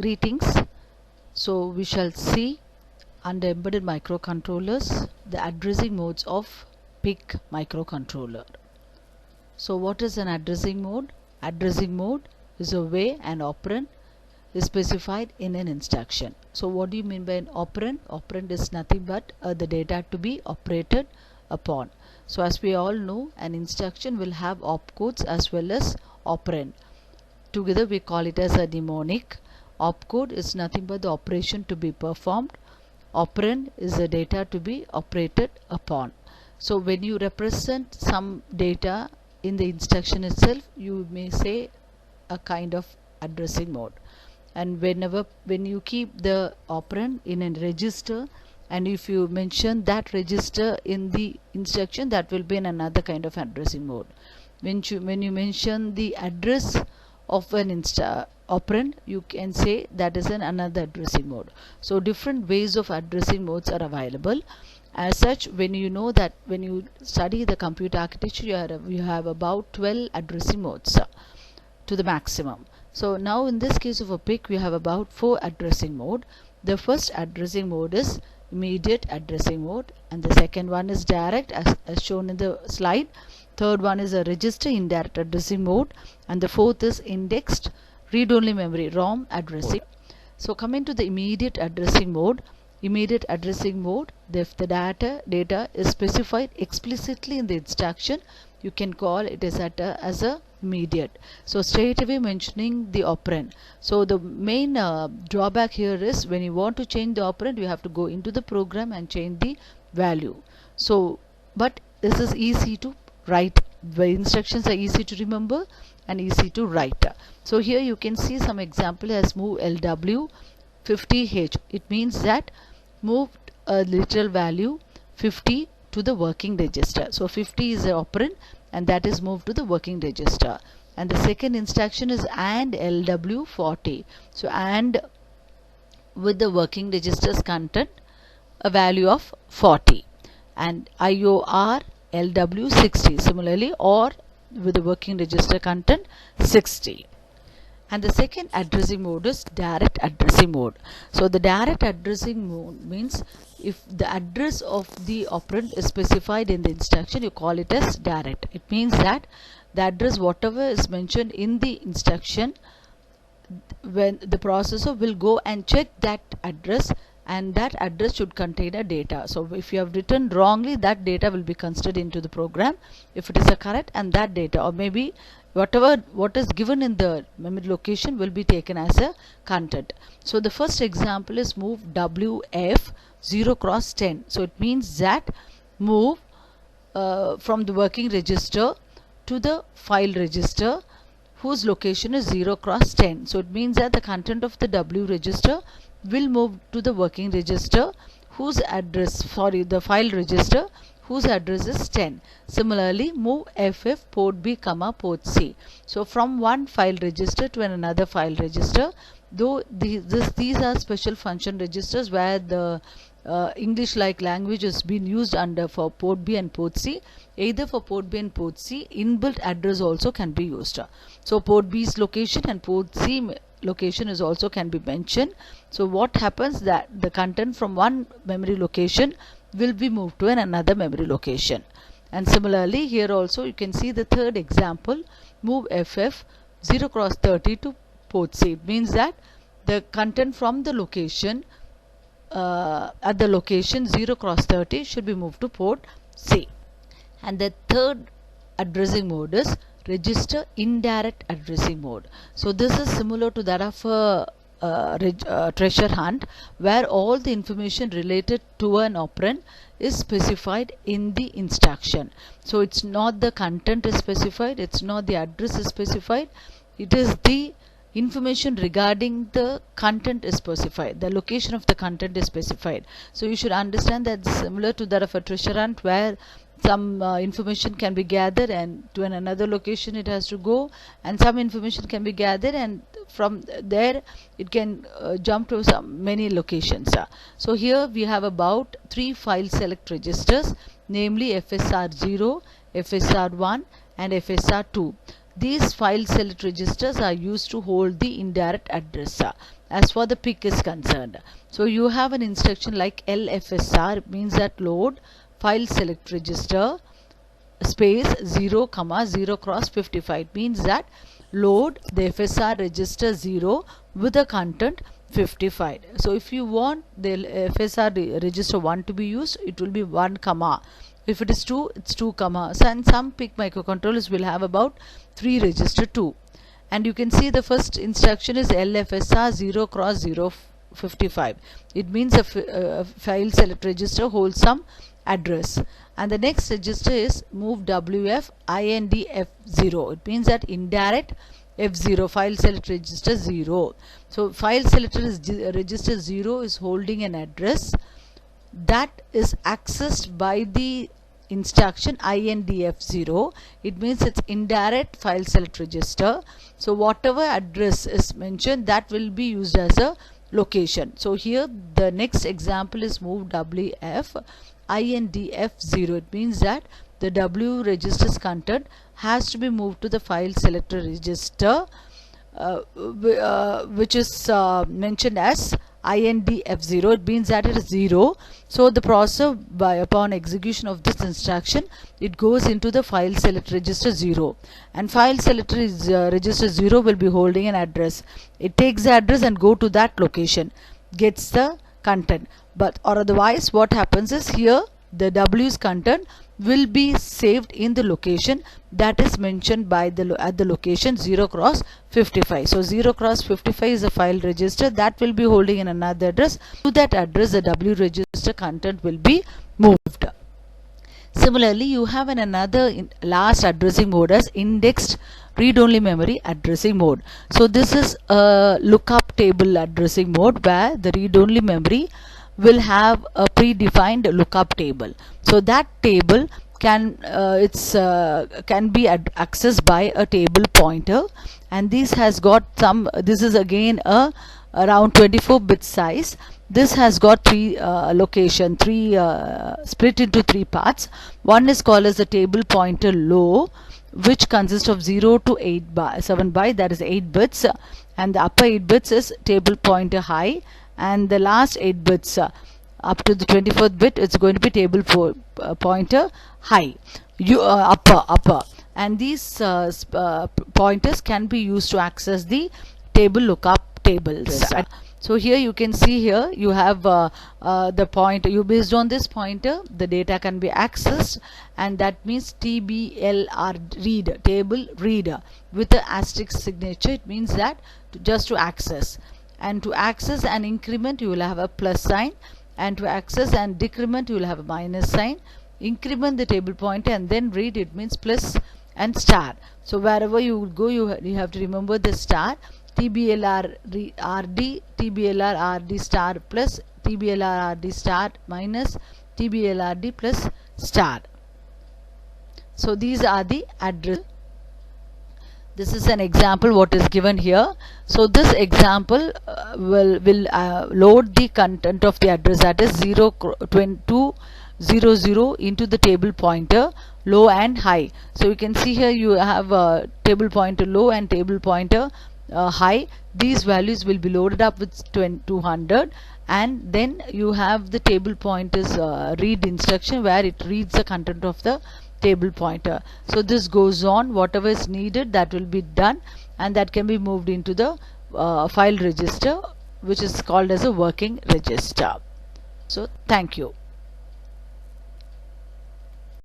Greetings. So we shall see under embedded microcontrollers the addressing modes of PIC microcontroller. So what is an addressing mode? Addressing mode is a way an operand is specified in an instruction. So what do you mean by an operand? Operand is nothing but the data to be operated upon. So as we all know, an instruction will have opcodes as well as operand. Together we call it as a mnemonic. Opcode is nothing but the operation to be performed. Operand is the data to be operated upon. So when you represent some data in the instruction itself, you may say a kind of addressing mode. And when you keep the operand in a register, and if you mention that register in the instruction, that will be in another kind of addressing mode. When you mention the address of an operand, you can say that is another addressing mode. So different ways of addressing modes are available. As such, when you know that when you study the computer architecture, you have about 12 addressing modes to the maximum. So now in this case of a PIC, we have about 4 addressing mode. The first addressing mode is immediate addressing mode, and the second one is direct as shown in the slide. Third one is a register indirect addressing mode, and the fourth is indexed read-only memory ROM addressing. So coming to the immediate addressing mode, if the data is specified explicitly in the instruction, you can call it as a immediate. So straight away mentioning the operand. So the main drawback here is when you want to change the operand, you have to go into the program and change the value. So but this is easy to write. The instructions are easy to remember and easy to write. So here you can see some example as move LW 50H. It means that move a literal value 50 to the working register. So 50 is the operand and that is moved to the working register. And the second instruction is AND LW 40. So AND with the working register's content a value of 40, and IOR LW 60 similarly, or with the working register content 60. And the second addressing mode is direct addressing mode. So the direct addressing mode means if the address of the operand is specified in the instruction, you call it as direct. It means that the address whatever is mentioned in the instruction, when the processor will go and check that address, and that address should contain a data. So if you have written wrongly, that data will be considered into the program. If it is a correct, and that data, or maybe what is given in the memory location will be taken as a content. So the first example is move WF 0x10. So it means that move from the working register to the file register whose location is 0x10. So it means that the content of the W register will move to the working register whose address, the file register whose address is 10. Similarly, move FF port B comma port C. So from one file register to another file register, though these are special function registers where the English like language has been used under for port B and port C. Either for port B and port C, inbuilt address also can be used. So port B's location and port C location is also can be mentioned. So what happens that the content from one memory location will be moved to another memory location. And similarly here also you can see the third example, move FF 0x30 to port C. It means that the content from the location at the location 0x30 should be moved to port C. And the third addressing mode is register indirect addressing mode. So this is similar to that of a treasure hunt, where all the information related to an operand is specified in the instruction. So it's not the content is specified, it's not the address is specified, it is the information regarding the content is specified, the location of the content is specified. So you should understand that similar to that of a treasure hunt, where some information can be gathered and to another location it has to go, and some information can be gathered and from there it can jump to many locations. So here we have about 3 file select registers, namely FSR0, FSR1 and FSR2. These file select registers are used to hold the indirect address as far the PIC is concerned. So you have an instruction like LFSR, it means that load file select register space 0 comma 0 cross 55. It means that load the FSR register 0 with the content 55. So if you want the FSR register 1 to be used, it will be 1 comma. If it is 2, it's 2 comma. So, and some PIC microcontrollers will have about 3 register 2. And you can see the first instruction is LFSR 0 cross 0 55. It means a file select register holds some address. And the next register is move WF IND F0. It means that indirect F0, file select register 0. So file selector is register 0 is holding an address that is accessed by the instruction INDF0. It means it's indirect file select register. So whatever address is mentioned, that will be used as a location. So here the next example is move WF INDF0. It means that the W register's content has to be moved to the file selector register, which is mentioned as INDF0. It means that it is 0. So the processor, upon execution of this instruction, it goes into the file select register 0, and file selector is register 0 will be holding an address. It takes the address and go to that location, gets the content. But or otherwise what happens is, here the W's content will be saved in the location that is mentioned by the at the location 0 cross 55. So 0 cross 55 is a file register that will be holding in another address. To that address the W register content will be moved. Similarly, you have another last addressing mode as indexed read-only memory addressing mode. So this is a lookup table addressing mode where the read-only memory will have a predefined lookup table. So that table can can be accessed by a table pointer, and this has got some. This is again a around 24-bit size. This has got three split into 3 parts. One is called as the table pointer low, which consists of 0 to 7 byte, that is 8 bits, and the upper 8 bits is table pointer high, and the last 8 bits up to the 24th bit it's going to be table pointer high, upper, and these pointers can be used to access the table lookup tables. So here you can see, here you have the pointer. Based on this pointer the data can be accessed, and that means TBLR read, table read, with the asterisk signature. It means that just to access, and to access an increment you will have a plus sign, and to access and decrement you will have a minus sign. Increment the table pointer and then read, it means plus and star. So wherever you go you have to remember the star. TBLR RD, TBLR RD star plus TBLR RD star minus TBLR RD plus star. So these are the address. This is an example what is given here. So this example will load the content of the address, that is 200 into the table pointer low and high. So you can see here you have a table pointer low and table pointer high. These values will be loaded up with 200, and then you have the table pointers read instruction where it reads the content of the table pointer. So this goes on, whatever is needed that will be done, and that can be moved into the file register, which is called as a working register. So thank you.